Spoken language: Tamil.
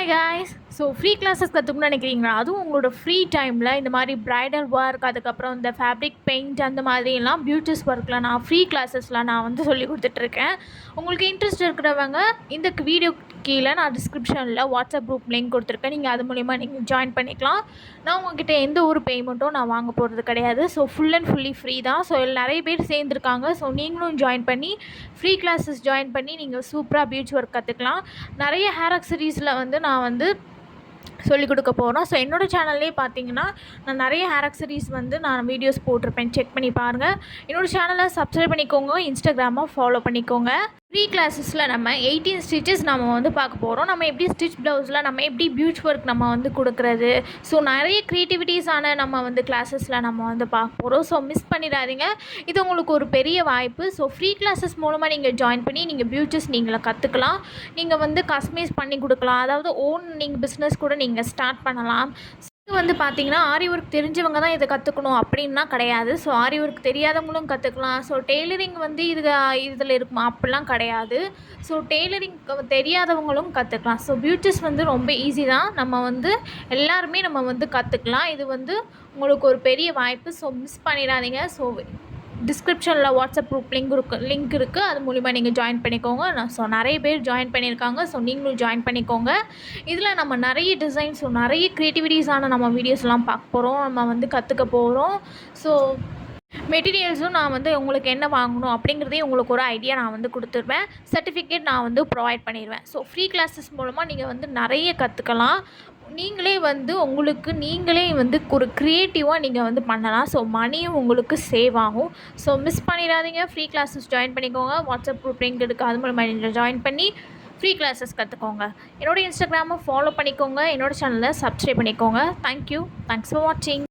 Hi guys. So free classes கற்றுக்கணும்னு நினைக்கிறீங்களா? அதுவும் உங்களோட ஃப்ரீ டைமில் இந்த மாதிரி ப்ரைடல் ஒர்க், அதுக்கப்புறம் இந்த ஃபேப்ரிக் பெயிண்ட் அந்த மாதிரிலாம் பியூட்டிஸ் ஒர்க்கில் நான் ஃப்ரீ கிளாஸஸ்லாம் நான் வந்து சொல்லி கொடுத்துட்ருக்கேன். உங்களுக்கு இன்ட்ரெஸ்ட் இருக்கிறவங்க இந்த வீடியோ கீழே நான் டிஸ்கிரிப்ஷனில் வாட்ஸ்அப் குரூப் லிங்க் கொடுத்துருக்கேன். நீங்கள் அது மூலிமா நீங்கள் ஜாயின் பண்ணிக்கலாம். நான் உங்கள்கிட்ட எந்த ஒரு பேமெண்ட்டும் நான் வாங்க போகிறது கிடையாது. So full and fully free தான். ஸோ நிறைய பேர் சேர்ந்துருக்காங்க. ஸோ நீங்களும் ஜாயின் பண்ணி ஃப்ரீ கிளாஸஸ் ஜாயின் பண்ணி நீங்கள் சூப்பராக பியூட்டி ஒர்க் கற்றுக்கலாம். நிறைய ஹேர் அக்சசரிஸில் வந்து நான் வந்து சொல்லிக் கொடுக்க போகிறோம். ஸோ என்னோடய சேனல்லே பார்த்தீங்கன்னா நான் நிறைய ஹேர் அக்சசரிஸ் வந்து நான் வீடியோஸ் போட்டிருப்பேன். செக் பண்ணி பாருங்கள். என்னோடய சேனலை சப்ஸ்கிரைப் பண்ணிக்கோங்க, இன்ஸ்டாகிராமை ஃபாலோ பண்ணிக்கோங்க. ஃப்ரீ கிளாஸஸில் நம்ம 18 ஸ்டிச்சஸ் நம்ம வந்து பார்க்க போகிறோம். நம்ம எப்படி ஸ்டிச் ப்ளவுஸில் நம்ம எப்படி பியூட்டி ஒர்க் நம்ம வந்து கொடுக்குறது. ஸோ நிறைய க்ரியேட்டிவிட்டிஸான நம்ம வந்து கிளாஸஸில் நம்ம வந்து பார்க்க போகிறோம். ஸோ மிஸ் பண்ணிடாதீங்க. இது உங்களுக்கு ஒரு பெரிய வாய்ப்பு. ஸோ ஃப்ரீ கிளாஸஸ் மூலமாக நீங்கள் ஜாயின் பண்ணி நீங்கள் பியூட்டிஸ் நீங்களே கற்றுக்கலாம். நீங்கள் வந்து கஸ்டமைஸ் பண்ணி கொடுக்கலாம். அதாவது ஓன் நீங்கள் பிஸ்னஸ் கூட நீங்கள் ஸ்டார்ட் பண்ணலாம். இது வந்து பார்த்திங்கன்னா ஆரி ஒர்க் தெரிஞ்சவங்க தான் இதை கற்றுக்கணும் அப்படின்னா கிடையாது. ஸோ ஆரி ஒர்க் தெரியாதவங்களும் கற்றுக்கலாம். ஸோ டெய்லரிங் வந்து இதில் இருக்குமா அப்படிலாம் கிடையாது. ஸோ டெய்லரிங் தெரியாதவங்களும் கற்றுக்கலாம். ஸோ பியூட்டிஸ் வந்து ரொம்ப ஈஸி தான். நம்ம வந்து எல்லாருமே நம்ம வந்து கற்றுக்கலாம். இது வந்து உங்களுக்கு ஒரு பெரிய வாய்ப்பு. ஸோ மிஸ் பண்ணிடாதீங்க. ஸோ டிஸ்கிரிப்ஷனில் வாட்ஸ்அப் குரூப் லிங்க் இருக்குது. அது மூலிமா நீங்கள் ஜாயின் பண்ணிக்கோங்க. ஸோ நிறைய பேர் ஜாயின் பண்ணியிருக்காங்க. ஸோ நீங்களும் ஜாயின் பண்ணிக்கோங்க. இதில் நம்ம நிறைய டிசைன்ஸ், ஸோ நிறைய க்ரியேட்டிவிட்டிஸான நம்ம வீடியோஸ்லாம் பார்க்க போகிறோம். நம்ம வந்து கற்றுக்க போகிறோம். ஸோ மெட்டீரியல்ஸும் நான் வந்து உங்களுக்கு என்ன வாங்கணும் அப்படிங்கிறதையும் உங்களுக்கு ஒரு ஐடியா நான் வந்து கொடுத்துருவேன். சர்டிஃபிகேட் நான் வந்து ப்ரொவைட் பண்ணிடுவேன். ஸோ ஃப்ரீ கிளாஸஸ் மூலமாக நீங்கள் வந்து நிறைய கற்றுக்கலாம். நீங்களே வந்து நீங்களே வந்து ஒரு க்ரியேட்டிவாக நீங்கள் வந்து பண்ணலாம். ஸோ மணியும் உங்களுக்கு சேவ் ஆகும். ஸோ மிஸ் பண்ணிடாதீங்க. ஃப்ரீ கிளாஸஸ் ஜாயின் பண்ணிக்கோங்க. வாட்ஸ்அப் குரூப் லிங்க் இருக்குது. அது மூலமாக நீங்கள் ஜாயின் பண்ணி ஃப்ரீ கிளாஸஸ் கற்றுக்கோங்க. என்னோடய இன்ஸ்டாகிராமை ஃபாலோ பண்ணிக்கோங்க. என்னோடய சேனலை சப்ஸ்கிரைப் பண்ணிக்கோங்க. தேங்க்யூ. தேங்க்ஸ் ஃபார் வாட்சிங்.